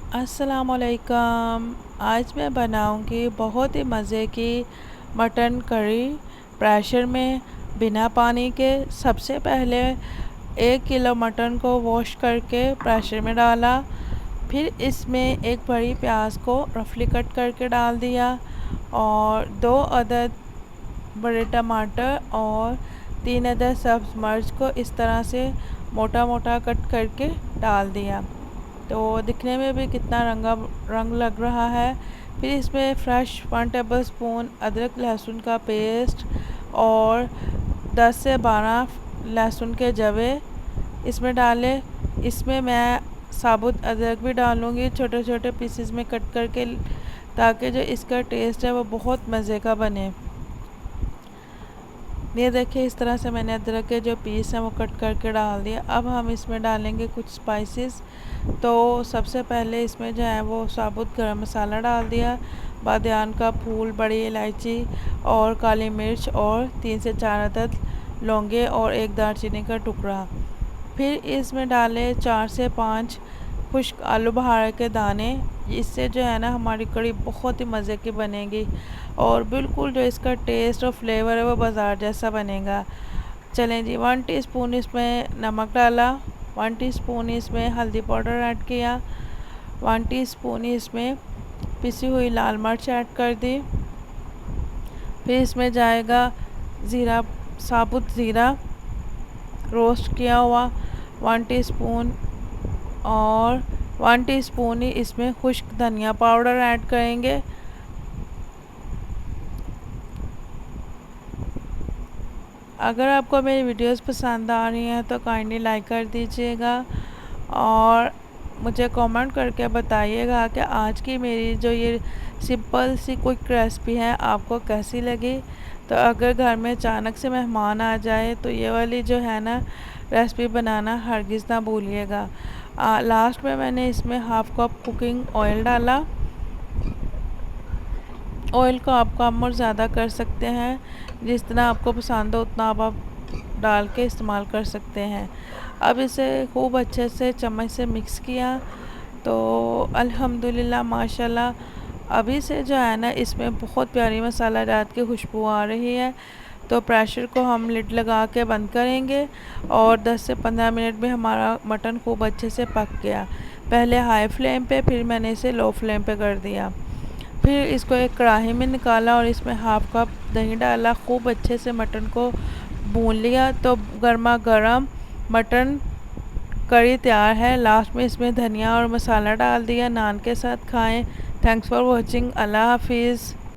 अस्सलामुअलैकुम। आज मैं बनाऊंगी बहुत ही मज़े की मटन करी प्रेशर में बिना पानी के। सबसे पहले 1 किलो मटन को वॉश करके प्रेशर में डाला। फिर इसमें एक बड़ी प्याज को रफली कट करके डाल दिया और 2 अदद बड़े टमाटर और 3 अदद सब्ज़ मिर्च को इस तरह से मोटा मोटा कट करके डाल दिया। तो दिखने में भी कितना रंग लग रहा है। फिर इसमें फ्रेश 1 टेबल स्पून अदरक लहसुन का पेस्ट और 10 से 12 लहसुन के जवे इसमें डाले। इसमें मैं साबुत अदरक भी डालूँगी छोटे छोटे पीसेस में कट करके, ताकि जो इसका टेस्ट है वो बहुत मज़े का बने। ये देखिए, इस तरह से मैंने अदरक के जो पीस हैं वो कट करके डाल दिया। अब हम इसमें डालेंगे कुछ स्पाइसेस। तो सबसे पहले इसमें जो है वो साबुत गरम मसाला डाल दिया, बादियान का फूल, बड़ी इलायची और काली मिर्च और 3 से 4 अदद लौंगे और एक दालचीनी का टुकड़ा। फिर इसमें डाले 4 से 5 खुश्क आलू बहार के दाने। इससे जो है ना हमारी कड़ी बहुत ही मज़े की बनेगी और बिल्कुल जो इसका टेस्ट और फ्लेवर है वो बाज़ार जैसा बनेगा। चलें जी, 1 टीस्पून इसमें नमक डाला, 1 टीस्पून इसमें हल्दी पाउडर ऐड किया, 1 टीस्पून इसमें पिसी हुई लाल मिर्च ऐड कर दी। फिर इसमें जाएगा ज़ीरा, साबुत ज़ीरा रोस्ट किया हुआ 1 टीस्पून और 1 टीस्पून ही इसमें खुश्क धनिया पाउडर ऐड करेंगे। अगर आपको मेरी वीडियोस पसंद आ रही हैं तो काइंडली लाइक कर दीजिएगा और मुझे कमेंट करके बताइएगा कि आज की मेरी जो ये सिंपल सी क्विक रेसिपी है आपको कैसी लगी। तो अगर घर में अचानक से मेहमान आ जाए तो ये वाली जो है ना रेसिपी बनाना हरगिज़ ना भूलिएगा। लास्ट में मैंने इसमें हाफ़ कप कुकिंग ऑयल डाला। ऑयल को आप कम और ज़्यादा कर सकते हैं, जिस तरह आपको पसंद हो उतना आप डाल के इस्तेमाल कर सकते हैं। अब इसे खूब अच्छे से चम्मच से मिक्स किया तो अल्हम्दुलिल्लाह माशाल्लाह अभी से जो है ना इसमें बहुत प्यारी मसाला जात की खुशबू आ रही है। तो प्रेशर को हम लिड लगा के बंद करेंगे और 10 से 15 मिनट में हमारा मटन खूब अच्छे से पक गया। पहले हाई फ्लेम पे, फिर मैंने इसे लो फ्लेम पे कर दिया। फिर इसको एक कढ़ाई में निकाला और इसमें हाफ़ कप दही डाला, खूब अच्छे से मटन को भून लिया। तो गर्मा गर्म मटन करी तैयार है। लास्ट में इसमें धनिया और मसाला डाल दिया। नान के साथ खाएं। Thanks for watching. अल्लाह हाफिज़।